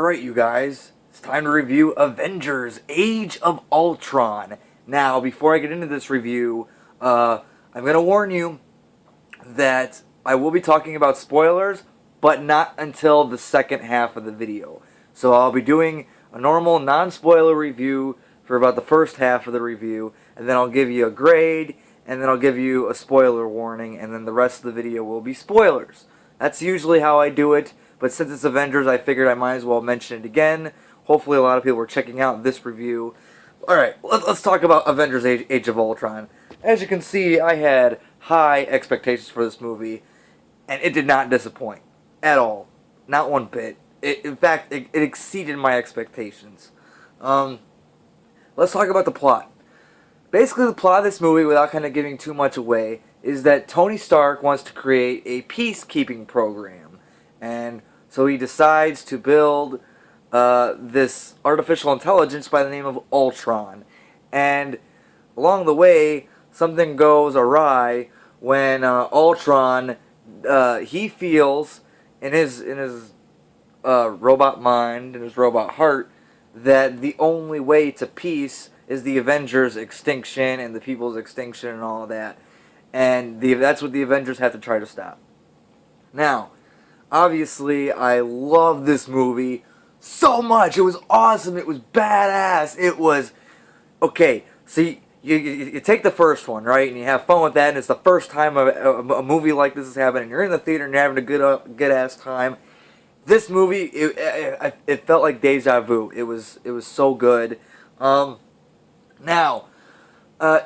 Alright, you guys, it's time to review Avengers Age of Ultron. Now, before I get into this review, I'm going to warn you that I will be talking about spoilers, but not until the second half of the video. So I'll be doing a normal non-spoiler review for about the first half of the review, and then I'll give you a grade, and then I'll give you a spoiler warning, and then the rest of the video will be spoilers. That's usually how I do it. But since it's Avengers, I figured I might as well mention it again. Hopefully a lot of people are checking out this review. Alright, let's talk about Avengers Age of Ultron. As you can see, I had high expectations for this movie, and it did not disappoint. At all. Not one bit. In fact, it exceeded my expectations. Let's talk about the plot. Basically, the plot of this movie, without kind of giving too much away, is that Tony Stark wants to create a peacekeeping program. And so he decides to build this artificial intelligence by the name of Ultron. And along the way, something goes awry when Ultron, he feels in his robot mind, in his robot heart, that the only way to peace is the Avengers' extinction and the people's extinction and all of that. And that's what the Avengers have to try to stop. Now, obviously, I love this movie so much. It was awesome. It was badass. It was... Okay, so you take the first one, right? And you have fun with that, and it's the first time a movie like this is happening. You're in the theater and you're having a good-ass time. This movie, it felt like deja vu. It was so good. Now,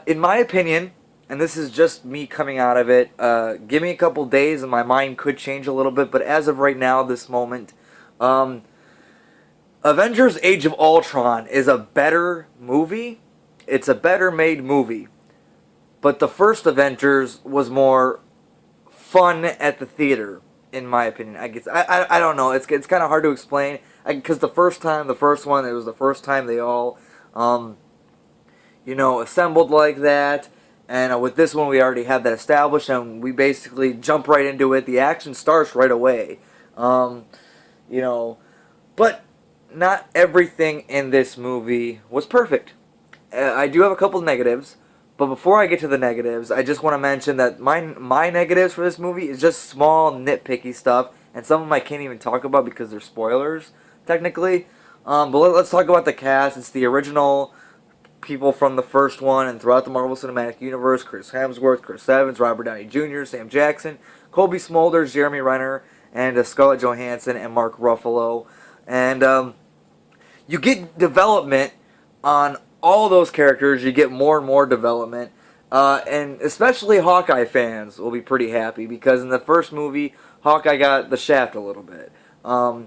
in my opinion... And this is just me coming out of it. Give me a couple days and my mind could change a little bit. But as of right now, this moment, Avengers Age of Ultron is a better movie. It's a better made movie. But the first Avengers was more fun at the theater, in my opinion. I don't know. It's kind of hard to explain. Because the first one, it was the first time they all, assembled like that. And with this one, we already have that established, and we basically jump right into it. The action starts right away. But not everything in this movie was perfect. I do have a couple negatives, but before I get to the negatives, I just want to mention that my negatives for this movie is just small, nitpicky stuff, and some of them I can't even talk about because they're spoilers, technically. But let's talk about the cast. It's the original people from the first one and throughout the Marvel Cinematic Universe: Chris Hemsworth, Chris Evans, Robert Downey Jr., Sam Jackson, Colby Smulders, Jeremy Renner, and Scarlett Johansson and Mark Ruffalo. And you get development on all those characters. You get more and more development. And especially Hawkeye fans will be pretty happy because in the first movie, Hawkeye got the shaft a little bit. A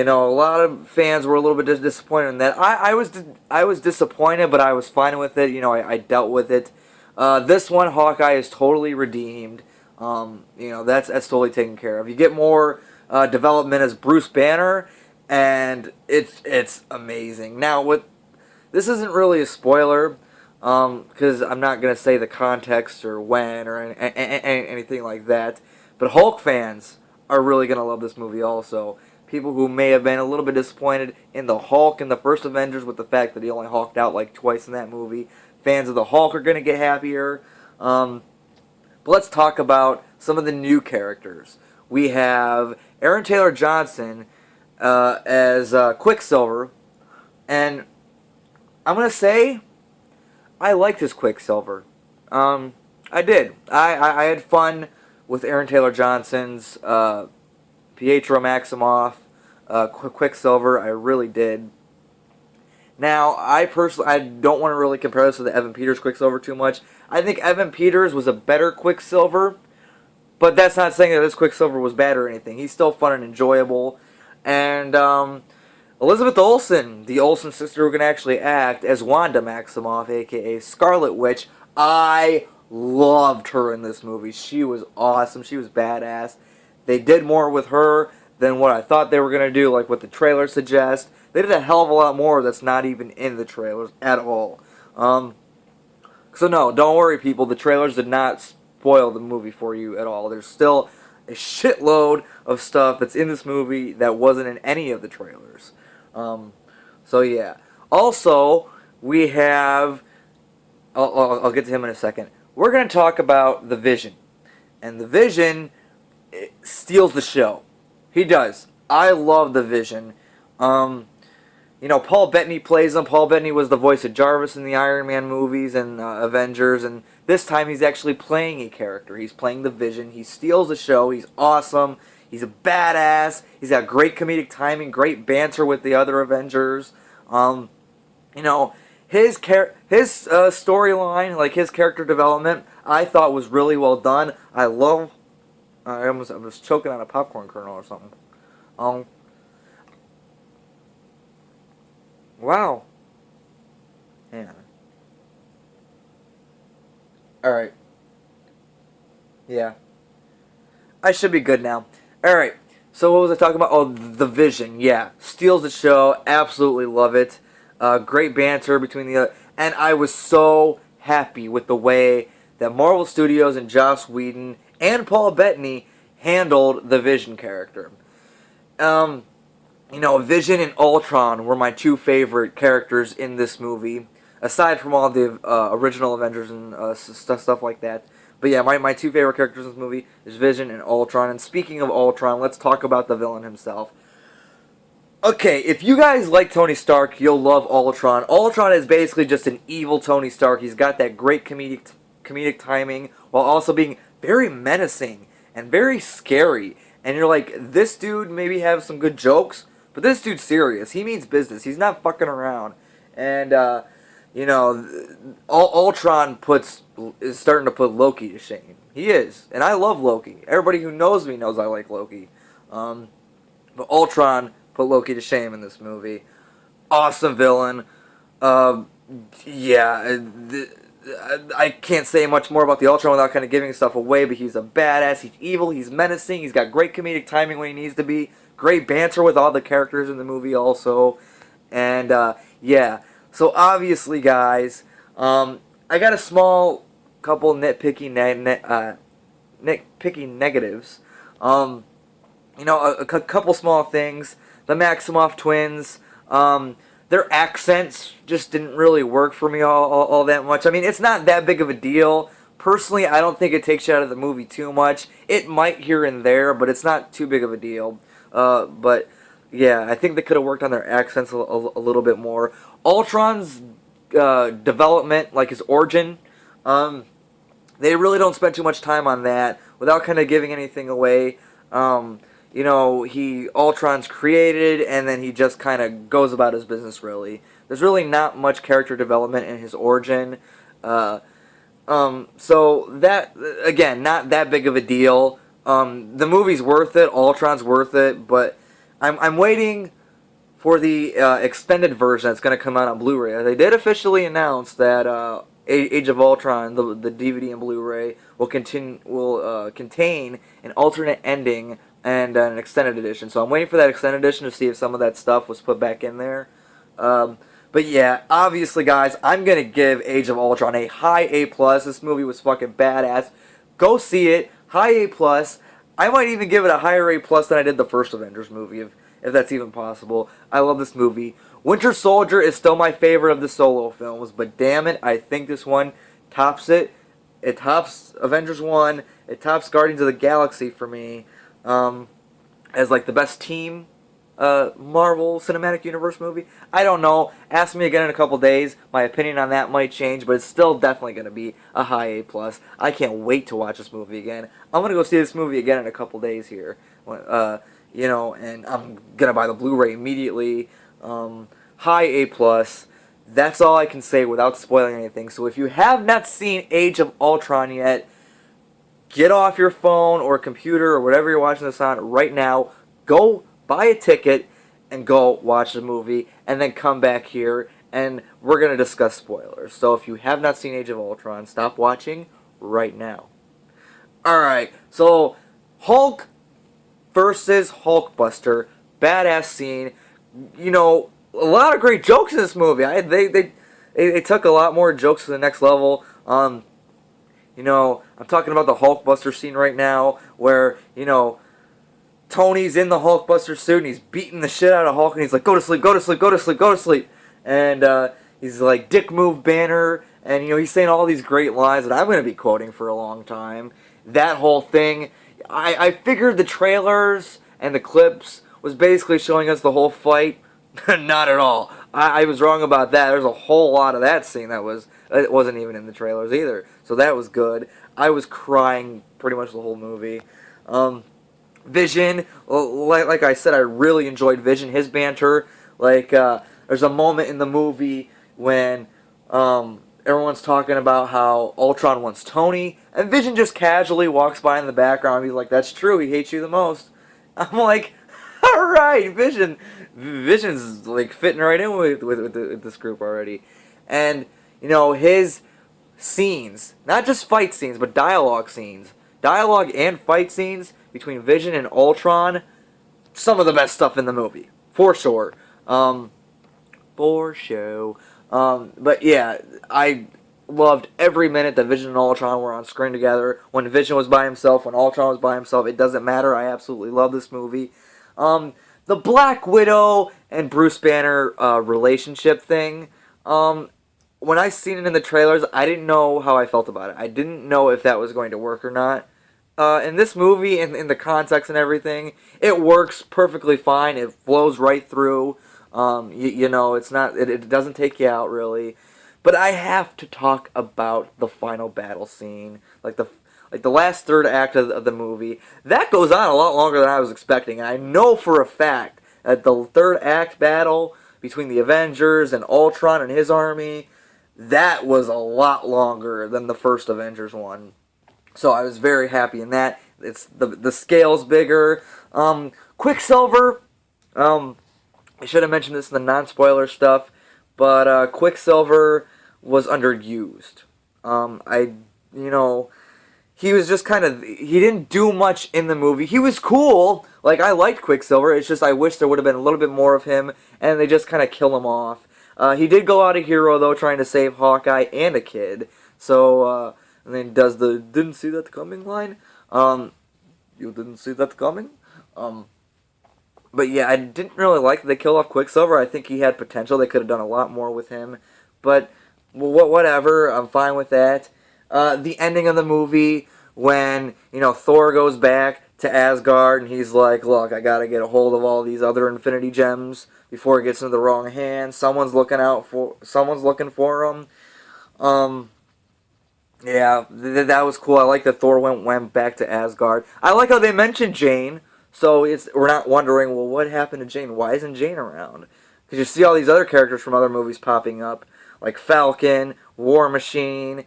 lot of fans were a little bit disappointed in that. I was disappointed, but I was fine with it. I dealt with it. This one, Hawkeye is totally redeemed. That's totally taken care of. You get more development as Bruce Banner, and it's amazing. Now, this isn't really a spoiler, because I'm not gonna say the context or when or anything like that. But Hulk fans are really gonna love this movie also. People who may have been a little bit disappointed in the Hulk in the first Avengers with the fact that he only hulked out like twice in that movie. Fans of the Hulk are going to get happier. But let's talk about some of the new characters. We have Aaron Taylor Johnson as Quicksilver. And I'm going to say I liked his Quicksilver. I did. I had fun with Aaron Taylor Johnson's Pietro Maximoff, Quicksilver. I really did. Now, I don't want to really compare this to the Evan Peters Quicksilver too much. I think Evan Peters was a better Quicksilver, but that's not saying that this Quicksilver was bad or anything. He's still fun and enjoyable. And Elizabeth Olsen, the Olsen sister who can actually act as Wanda Maximoff, a.k.a. Scarlet Witch. I loved her in this movie. She was awesome. She was badass. They did more with her than what I thought they were going to do, like what the trailers suggest. They did a hell of a lot more that's not even in the trailers at all. So no, don't worry people, the trailers did not spoil the movie for you at all. There's still a shitload of stuff that's in this movie that wasn't in any of the trailers. So yeah. Also, we have. I'll get to him in a second. We're going to talk about the Vision, and the Vision steals the show. He does. I love the Vision. Paul Bettany plays him. Paul Bettany was the voice of Jarvis in the Iron Man movies and Avengers, and this time he's actually playing a character. He's playing the Vision. He steals the show. He's awesome. He's a badass. He's got great comedic timing, great banter with the other Avengers. His storyline, like his character development, I thought was really well done. I was choking on a popcorn kernel or something. Wow. Yeah. Alright. Yeah. I should be good now. Alright. So what was I talking about? Oh, the Vision. Yeah. Steals the show. Absolutely love it. Great banter between the other. And I was so happy with the way that Marvel Studios and Joss Whedon and Paul Bettany handled the Vision character. Vision and Ultron were my two favorite characters in this movie, aside from all the original Avengers and stuff like that. But yeah, my two favorite characters in this movie is Vision and Ultron. And speaking of Ultron, let's talk about the villain himself. Okay, if you guys like Tony Stark, you'll love Ultron. Ultron is basically just an evil Tony Stark. He's got that great comedic timing while also being very menacing and very scary. And you're like, this dude maybe has some good jokes, but this dude's serious. He means business. He's not fucking around. And, Ultron is starting to put Loki to shame. He is. And I love Loki. Everybody who knows me knows I like Loki. But Ultron put Loki to shame in this movie. Awesome villain. I can't say much more about the Ultron without kind of giving stuff away, but he's a badass, he's evil, he's menacing, he's got great comedic timing when he needs to be, great banter with all the characters in the movie also, and so obviously guys, I got a small couple nitpicky negatives, a couple small things. The Maximoff twins, their accents just didn't really work for me all that much. I mean, it's not that big of a deal. Personally, I don't think it takes you out of the movie too much. It might here and there, but it's not too big of a deal. But, yeah, I think they could have worked on their accents a little bit more. Ultron's development, like his origin, they really don't spend too much time on that without kind of giving anything away. Ultron's created, and then he just kind of goes about his business, really. There's really not much character development in his origin. So that, again, not that big of a deal. The movie's worth it, Ultron's worth it, but I'm waiting for the extended version that's going to come out on Blu-ray. They did officially announce that Age of Ultron, the DVD and Blu-ray, will contain an alternate ending and an extended edition. So I'm waiting for that extended edition to see if some of that stuff was put back in there. But yeah, obviously, guys, I'm going to give Age of Ultron a high A+. This movie was fucking badass. Go see it. High A+. I might even give it a higher A+ than I did the first Avengers movie, if that's even possible. I love this movie. Winter Soldier is still my favorite of the solo films, but damn it, I think this one tops it. It tops Avengers 1. It tops Guardians of the Galaxy for me. As like the best team Marvel Cinematic Universe movie. I don't know. Ask me again in a couple days. My opinion on that might change, but it's still definitely going to be a high A+. I can't wait to watch this movie again. I'm going to go see this movie again in a couple days here. And I'm going to buy the Blu-ray immediately. High A+. That's all I can say without spoiling anything. So if you have not seen Age of Ultron yet, get off your phone or computer or whatever you're watching this on right now. Go buy a ticket and go watch the movie and then come back here and we're going to discuss spoilers. So if you have not seen Age of Ultron, stop watching right now. Alright, so Hulk versus Hulkbuster. Badass scene. A lot of great jokes in this movie. They took a lot more jokes to the next level. I'm talking about the Hulkbuster scene right now where, Tony's in the Hulkbuster suit and he's beating the shit out of Hulk and he's like, go to sleep, go to sleep, go to sleep, go to sleep. And he's like, dick move Banner. And, he's saying all these great lines that I'm going to be quoting for a long time. That whole thing, I figured the trailers and the clips was basically showing us the whole fight. Not at all. I was wrong about that. There's a whole lot of that scene it wasn't even in the trailers either. So that was good. I was crying pretty much the whole movie. Vision, like I said, I really enjoyed Vision, his banter. There's a moment in the movie when everyone's talking about how Ultron wants Tony, and Vision just casually walks by in the background. He's like, that's true, he hates you the most. I'm like, alright, Vision's like fitting right in with this group already. And, his scenes, not just fight scenes, but dialogue scenes. Dialogue and fight scenes between Vision and Ultron, some of the best stuff in the movie, for sure. For sure. But yeah, I loved every minute that Vision and Ultron were on screen together. When Vision was by himself, when Ultron was by himself, it doesn't matter. I absolutely love this movie. The Black Widow and Bruce Banner relationship thing, when I seen it in the trailers, I didn't know how I felt about it. I didn't know if that was going to work or not. In this movie, in the context and everything, it works perfectly fine. It flows right through. It's not. It doesn't take you out really. But I have to talk about the final battle scene, like the last third act of the movie. That goes on a lot longer than I was expecting. And I know for a fact that the third act battle between the Avengers and Ultron and his army, that was a lot longer than the first Avengers one. So I was very happy in that. It's the scale's bigger. Quicksilver. I should have mentioned this in the non-spoiler stuff, but Quicksilver was underused. He was just he didn't do much in the movie. He was cool. Like, I liked Quicksilver. It's just I wish there would have been a little bit more of him, and they just kind of kill him off. He did go out a hero, though, trying to save Hawkeye and a kid. So, and then does the "didn't see that coming" line. You didn't see that coming? But yeah, I didn't really like that they killed off Quicksilver. I think he had potential. They could have done a lot more with him. But, whatever. I'm fine with that. The ending of the movie when, Thor goes back to Asgard and he's like, look, I gotta get a hold of all these other Infinity Gems before it gets into the wrong hands. Someone's looking for him. Yeah, that was cool. I like that Thor went back to Asgard. I like how they mentioned Jane, so we're not wondering, well, what happened to Jane? Why isn't Jane around? Because you see all these other characters from other movies popping up, like Falcon, War Machine,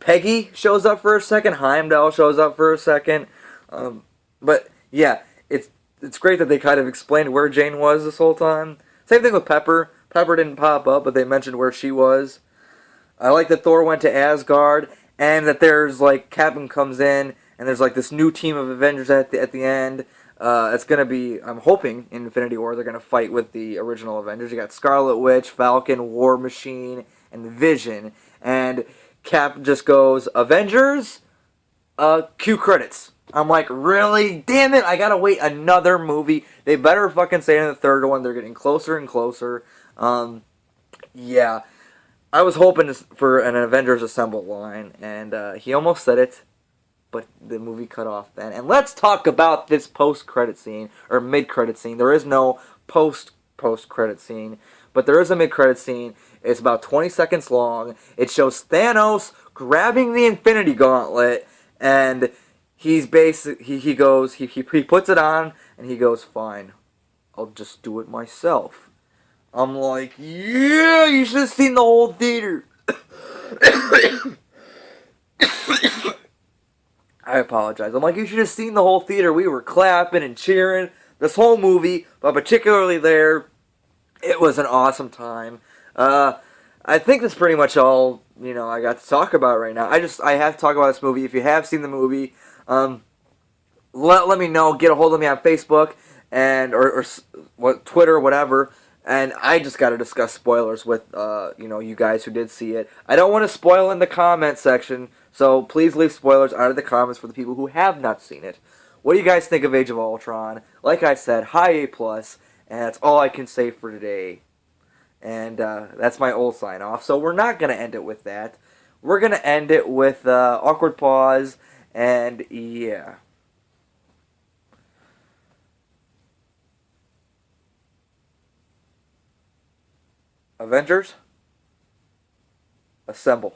Peggy shows up for a second, Heimdall shows up for a second, but yeah, it's great that they kind of explained where Jane was this whole time. Same thing with Pepper. Pepper didn't pop up, but they mentioned where she was. I like that Thor went to Asgard, and that there's, Captain comes in, and there's, this new team of Avengers at the end. It's going to be, I'm hoping, in Infinity War, they're going to fight with the original Avengers. You got Scarlet Witch, Falcon, War Machine, and Vision. And Cap just goes, Avengers, cue credits. I'm like, really? Damn it, I gotta wait another movie. They better fucking say in the third one. They're getting closer and closer. Yeah. I was hoping for an Avengers Assemble line, and he almost said it, but the movie cut off then. And let's talk about this post-credit scene, or mid-credit scene. There is no post-credit scene, but there is a mid-credit scene. It's about 20 seconds long. It shows Thanos grabbing the Infinity Gauntlet, and he puts it on, and he goes, fine, I'll just do it myself. I'm like, yeah, you should have seen the whole theater. I apologize. I'm like, you should have seen the whole theater. We were clapping and cheering this whole movie, but particularly there, it was an awesome time. I think that's pretty much all, I got to talk about right now. I have to talk about this movie. If you have seen the movie, let me know. Get a hold of me on Facebook or Twitter, whatever. And I just got to discuss spoilers with you guys who did see it. I don't want to spoil in the comment section, so please leave spoilers out of the comments for the people who have not seen it. What do you guys think of Age of Ultron? Like I said, high A plus, and that's all I can say for today. And that's my old sign off. So we're not gonna end it with that. We're gonna end it with awkward pause, and yeah. Avengers, assemble.